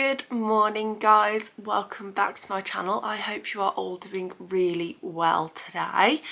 Good morning guys, welcome back to my channel. I hope you are all doing really well today.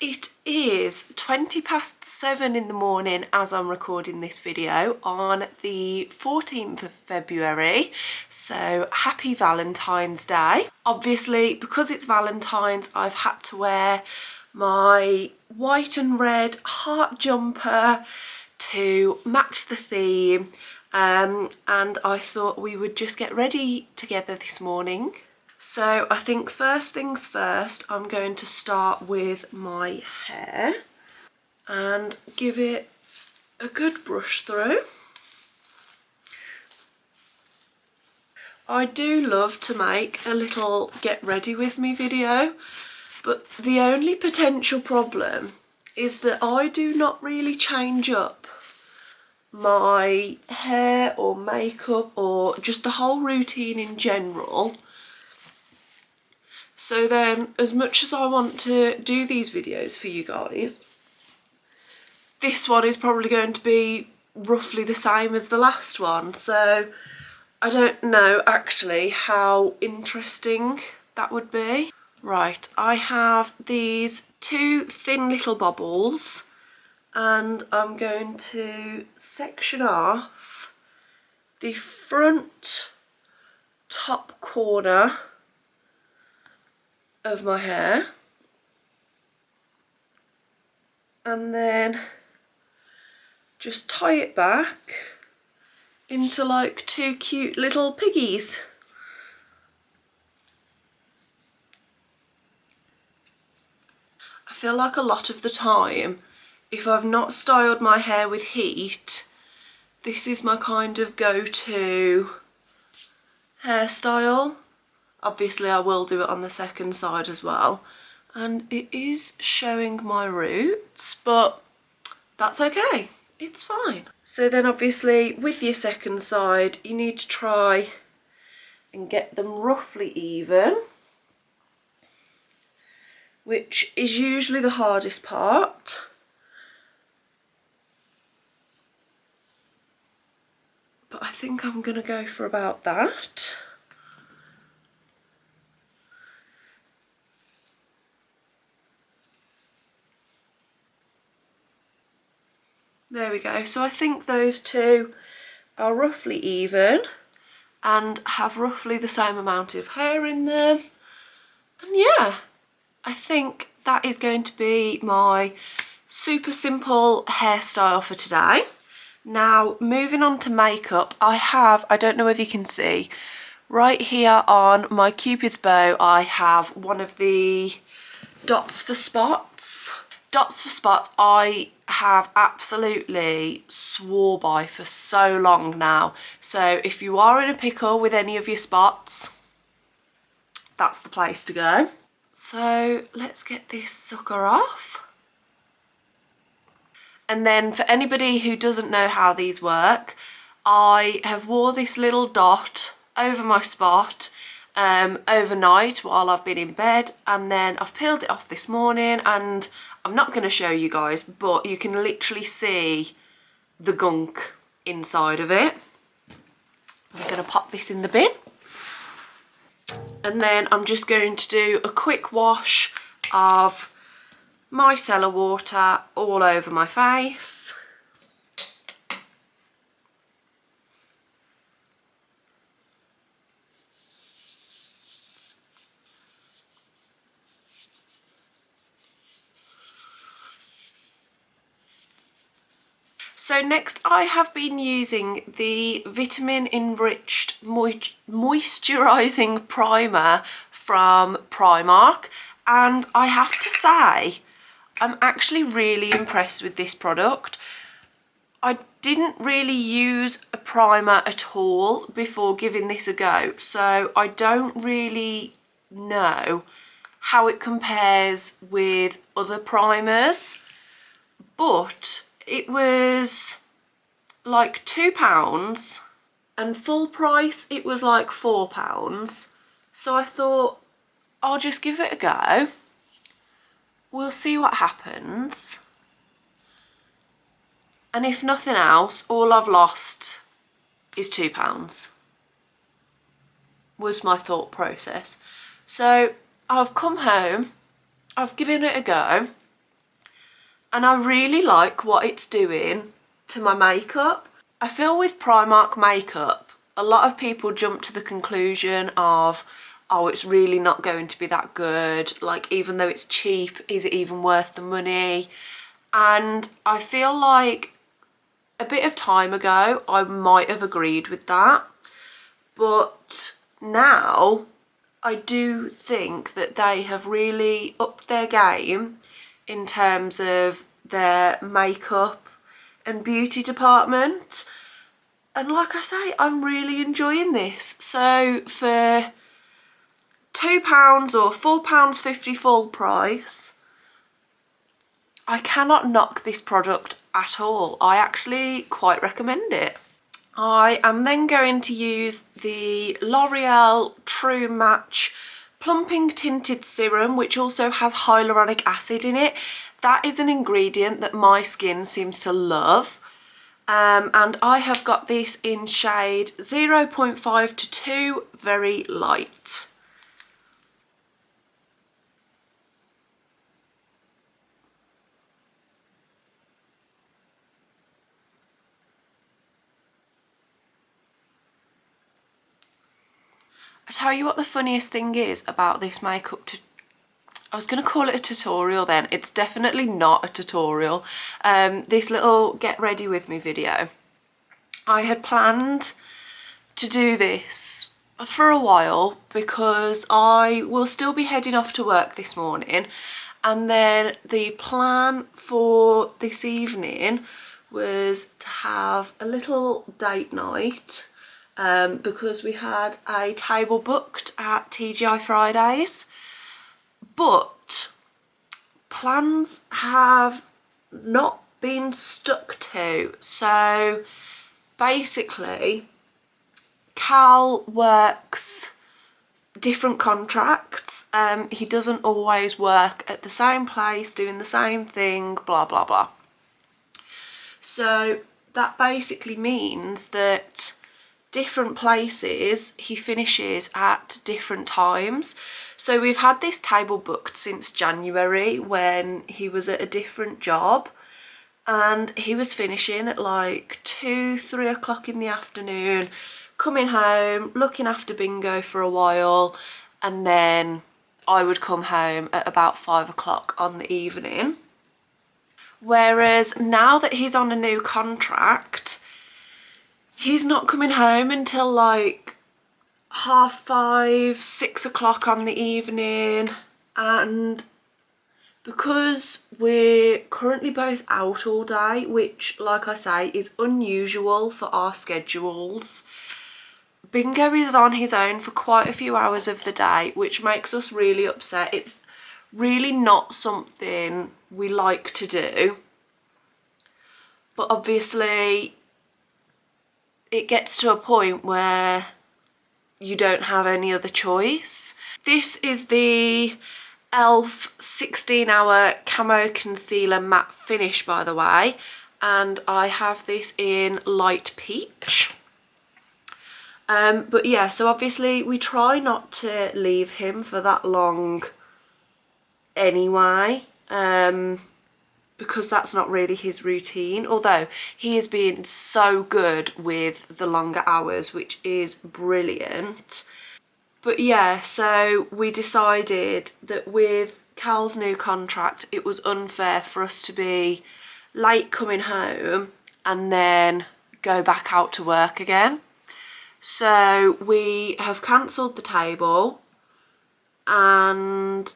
It is 7:20 in the morning as I'm recording this video on the 14th of February, so happy Valentine's Day. Obviously because it's Valentine's I've had to wear my white and red heart jumper to match the theme. And I thought we would just get ready together this morning. So I think first things first, I'm going to start with my hair and give it a good brush through. I do love to make a little get ready with me video, but the only potential problem is that I do not really change up my hair or makeup or just the whole routine in general. So then, as much as I want to do these videos for you guys, this one is probably going to be roughly the same as the last one, so I don't know actually how interesting that would be. Right, I have these two thin little bobbles and I'm going to section off the front top corner of my hair and then just tie it back into like two cute little piggies. I feel like a lot of the time, if I've not styled my hair with heat, this is my kind of go-to hairstyle. Obviously I will do it on the second side as well. And it is showing my roots, but that's okay. It's fine. So then obviously with your second side, you need to try and get them roughly even, which is usually the hardest part. But I think I'm gonna go for about that. There we go. So I think those two are roughly even and have roughly the same amount of hair in them. And yeah, I think that is going to be my super simple hairstyle for today. Now, moving on to makeup, I don't know whether you can see, right here on my Cupid's bow, I have one of the Dots for Spots. Dots for Spots I have absolutely swore by for so long now. So if you are in a pickle with any of your spots, that's the place to go. So let's get this sucker off. And then for anybody who doesn't know how these work, I have wore this little dot over my spot overnight while I've been in bed, and then I've peeled it off this morning, and I'm not going to show you guys, but you can literally see the gunk inside of it. I'm going to pop this in the bin. And then I'm just going to do a quick wash of micellar water all over my face. So next I have been using the vitamin enriched moisturising primer from Primark, and I have to say I'm actually really impressed with this product. I didn't really use a primer at all before giving this a go, so I don't really know how it compares with other primers, but it was like £2 and full price it was like £4. So I thought I'll just give it a go. We'll see what happens. And if nothing else, all I've lost is £2. was my thought process. So I've come home, I've given it a go, and I really like what it's doing to my makeup. I feel with Primark makeup, a lot of people jump to the conclusion of, oh, it's really not going to be that good. Like, even though it's cheap, is it even worth the money? And I feel like a bit of time ago, I might have agreed with that. But now, I do think that they have really upped their game in terms of their makeup and beauty department. And like I say, I'm really enjoying this. So for £2 or £4.50 full price, I cannot knock this product at all. I actually quite recommend it. I am then going to use the L'Oreal True Match Plumping Tinted Serum, which also has hyaluronic acid in it. That is an ingredient that my skin seems to love. And I have got this in shade 0.5 to 2, very light. I tell you what the funniest thing is about this makeup I was going to call it a tutorial then. It's definitely not a tutorial. This little get ready with me video. I had planned to do this for a while because I will still be heading off to work this morning, and then the plan for this evening was to have a little date night because we had a table booked at TGI Fridays, but plans have not been stuck to. So basically, Cal works different contracts. He doesn't always work at the same place doing the same thing, blah blah blah. So that basically means that different places he finishes at different times. So we've had this table booked since January when he was at a different job, and he was finishing at like 2-3 o'clock in the afternoon, coming home, looking after Bingo for a while, and then I would come home at about 5 o'clock on the evening. Whereas now that he's on a new contract, he's not coming home until like 5:30, 6 o'clock on the evening. And because we're currently both out all day, which, like I say, is unusual for our schedules, Bingo is on his own for quite a few hours of the day, which makes us really upset. It's really not something we like to do, but obviously it gets to a point where you don't have any other choice. This is the e.l.f. 16-hour Camo Concealer Matte Finish, by the way, and I have this in light peach. But yeah, so obviously we try not to leave him for that long anyway, because that's not really his routine, although he is being so good with the longer hours, which is brilliant. But yeah, so we decided that with Cal's new contract, it was unfair for us to be late coming home and then go back out to work again. So we have cancelled the table, and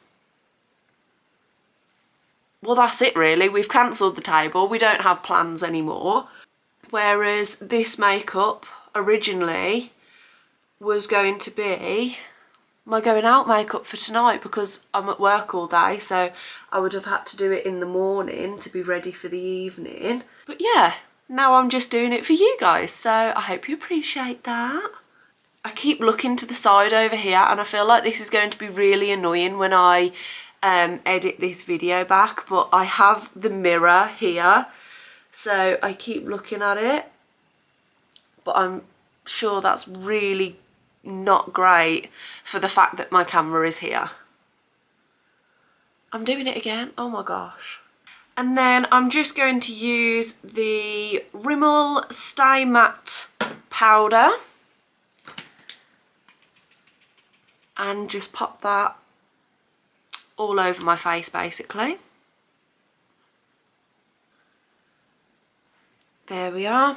well, that's it really. We've cancelled the table. We don't have plans anymore. Whereas this makeup originally was going to be my going out makeup for tonight, because I'm at work all day, so I would have had to do it in the morning to be ready for the evening. But yeah, now I'm just doing it for you guys, so I hope you appreciate that. I keep looking to the side over here, and I feel like this is going to be really annoying when I edit this video back, but I have the mirror here, so I keep looking at it, but I'm sure that's really not great for the fact that my camera is here. I'm doing it again, oh my gosh. And then I'm just going to use the Rimmel Stay Matte powder and just pop that all over my face basically. There we are.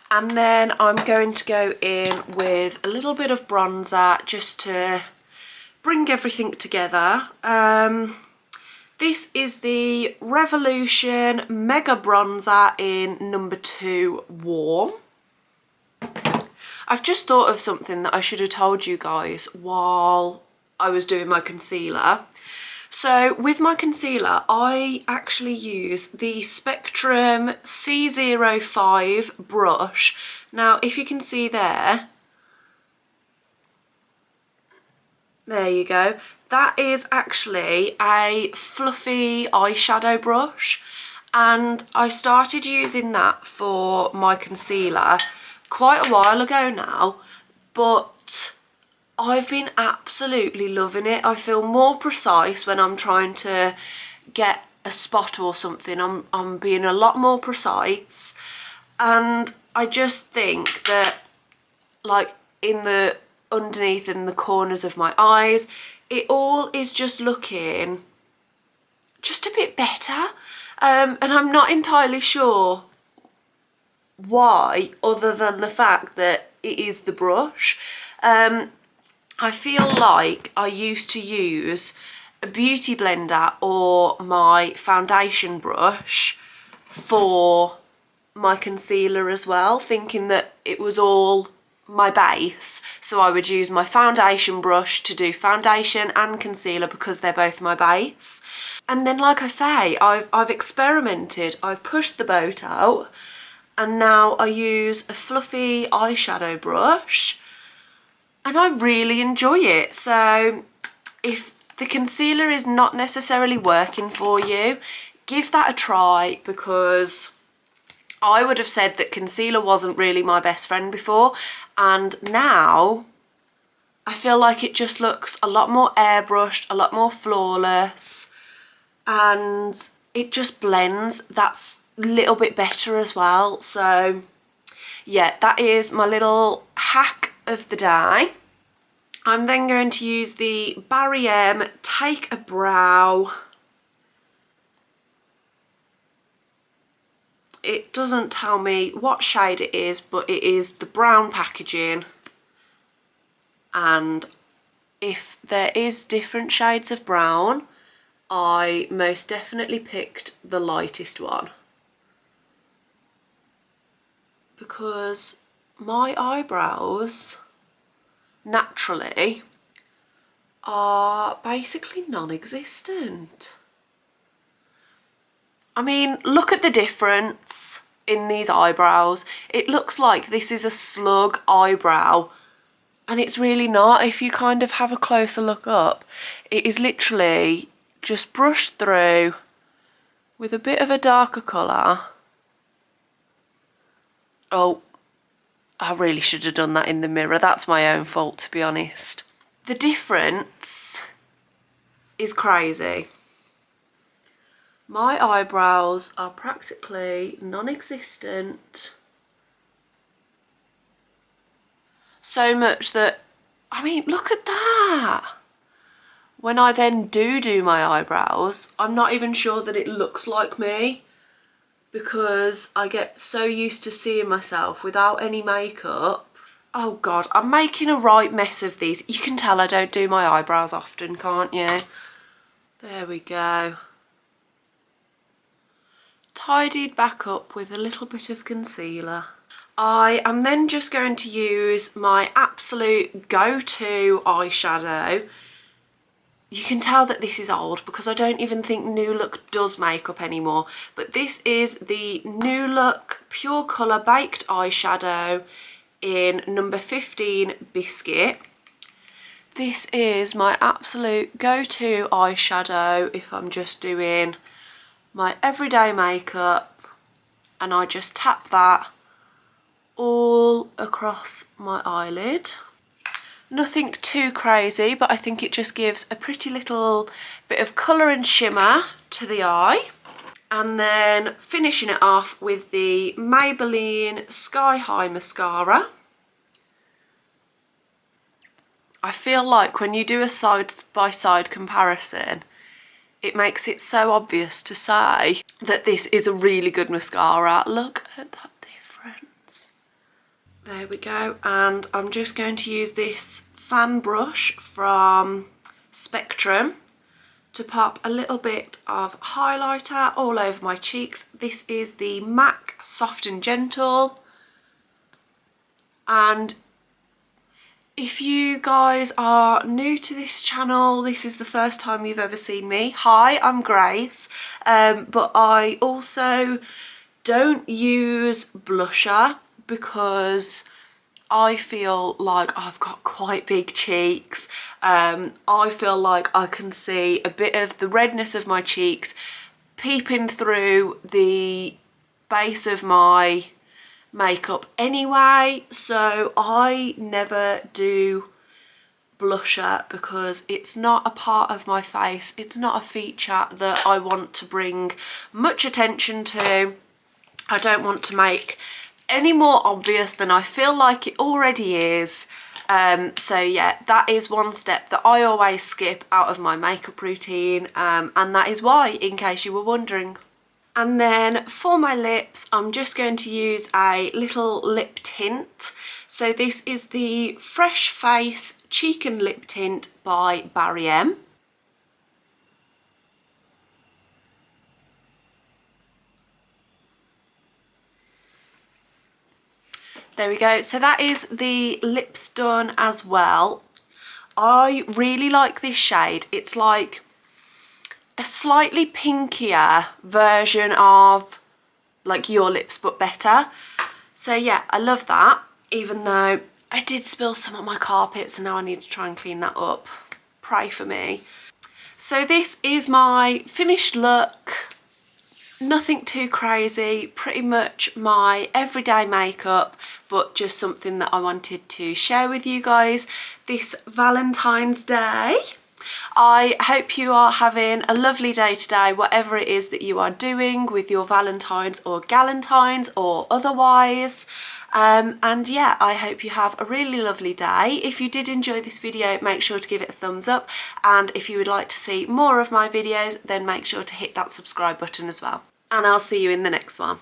And then I'm going to go in with a little bit of bronzer just to bring everything together. This is the Revolution Mega Bronzer in number 2 Warm. I've just thought of something that I should have told you guys while I was doing my concealer. So with my concealer, I actually use the Spectrum C05 brush. Now, if you can see there you go. That is actually a fluffy eyeshadow brush, and I started using that for my concealer quite a while ago now, but I've been absolutely loving it. I feel more precise when I'm trying to get a spot or something. I'm being a lot more precise, and I just think that, like, in the underneath and the corners of my eyes, it all is just looking just a bit better, and I'm not entirely sure why, other than the fact that it is the brush. I feel like I used to use a beauty blender or my foundation brush for my concealer as well, thinking that it was all my base. So I would use my foundation brush to do foundation and concealer because they're both my base. And then, like I say, I've experimented, I've pushed the boat out, and now I use a fluffy eyeshadow brush and I really enjoy it. So if the concealer is not necessarily working for you, give that a try, because I would have said that concealer wasn't really my best friend before, and now I feel like it just looks a lot more airbrushed, a lot more flawless, and it just blends that little bit better as well. So yeah, that is my little hack of the day. I'm then going to use the Barry M Take a Brow. It doesn't tell me what shade it is, but it is the brown packaging, and if there is different shades of brown, I most definitely picked the lightest one, because my eyebrows naturally are basically non-existent. I mean, look at the difference in these eyebrows. It looks like this is a slug eyebrow, and it's really not. If you kind of have a closer look up, it is literally just brushed through with a bit of a darker colour. Oh, I really should have done that in the mirror. That's my own fault, to be honest. The difference is crazy. My eyebrows are practically non-existent. So much that, I mean, look at that. When I then do my eyebrows, I'm not even sure that it looks like me, because I get so used to seeing myself without any makeup. Oh God, I'm making a right mess of these. You can tell I don't do my eyebrows often, can't you? There we go. Tidied back up with a little bit of concealer. I am then just going to use my absolute go-to eyeshadow. You can tell that this is old because I don't even think New Look does makeup anymore, but this is the New Look Pure Colour Baked Eyeshadow in number 15 Biscuit. This is my absolute go-to eyeshadow if I'm just doing my everyday makeup, and I just tap that all across my eyelid. Nothing too crazy, but I think it just gives a pretty little bit of colour and shimmer to the eye. And then finishing it off with the Maybelline Sky High Mascara. I feel like when you do a side-by-side comparison, it makes it so obvious to say that this is a really good mascara. Look at that difference. There we go. And I'm just going to use this fan brush from Spectrum to pop a little bit of highlighter all over my cheeks. This is the MAC Soft and Gentle. And if you guys are new to this channel, this is the first time you've ever seen me. Hi, I'm Grace, but I also don't use blusher because I feel like I've got quite big cheeks. I feel like I can see a bit of the redness of my cheeks peeping through the base of my makeup anyway, so I never do blusher because it's not a part of my face. It's not a feature that I want to bring much attention to. I don't want to make any more obvious than I feel like it already is. So yeah, that is one step that I always skip out of my makeup routine, and that is why, in case you were wondering. And then for my lips, I'm just going to use a little lip tint. So this is the Fresh Face Cheek and Lip Tint by Barry M. There we go. So that is the lips done as well. I really like this shade. It's like a slightly pinkier version of like Your Lips but better. So yeah, I love that, even though I did spill some on my carpet, so now I need to try and clean that up. Pray for me. So this is my finished look. Nothing too crazy, pretty much my everyday makeup, but just something that I wanted to share with you guys this Valentine's Day. I hope you are having a lovely day today, whatever it is that you are doing with your Valentines or Galentines or otherwise. And yeah, I hope you have a really lovely day. If you did enjoy this video, make sure to give it a thumbs up. And if you would like to see more of my videos, then make sure to hit that subscribe button as well. And I'll see you in the next one.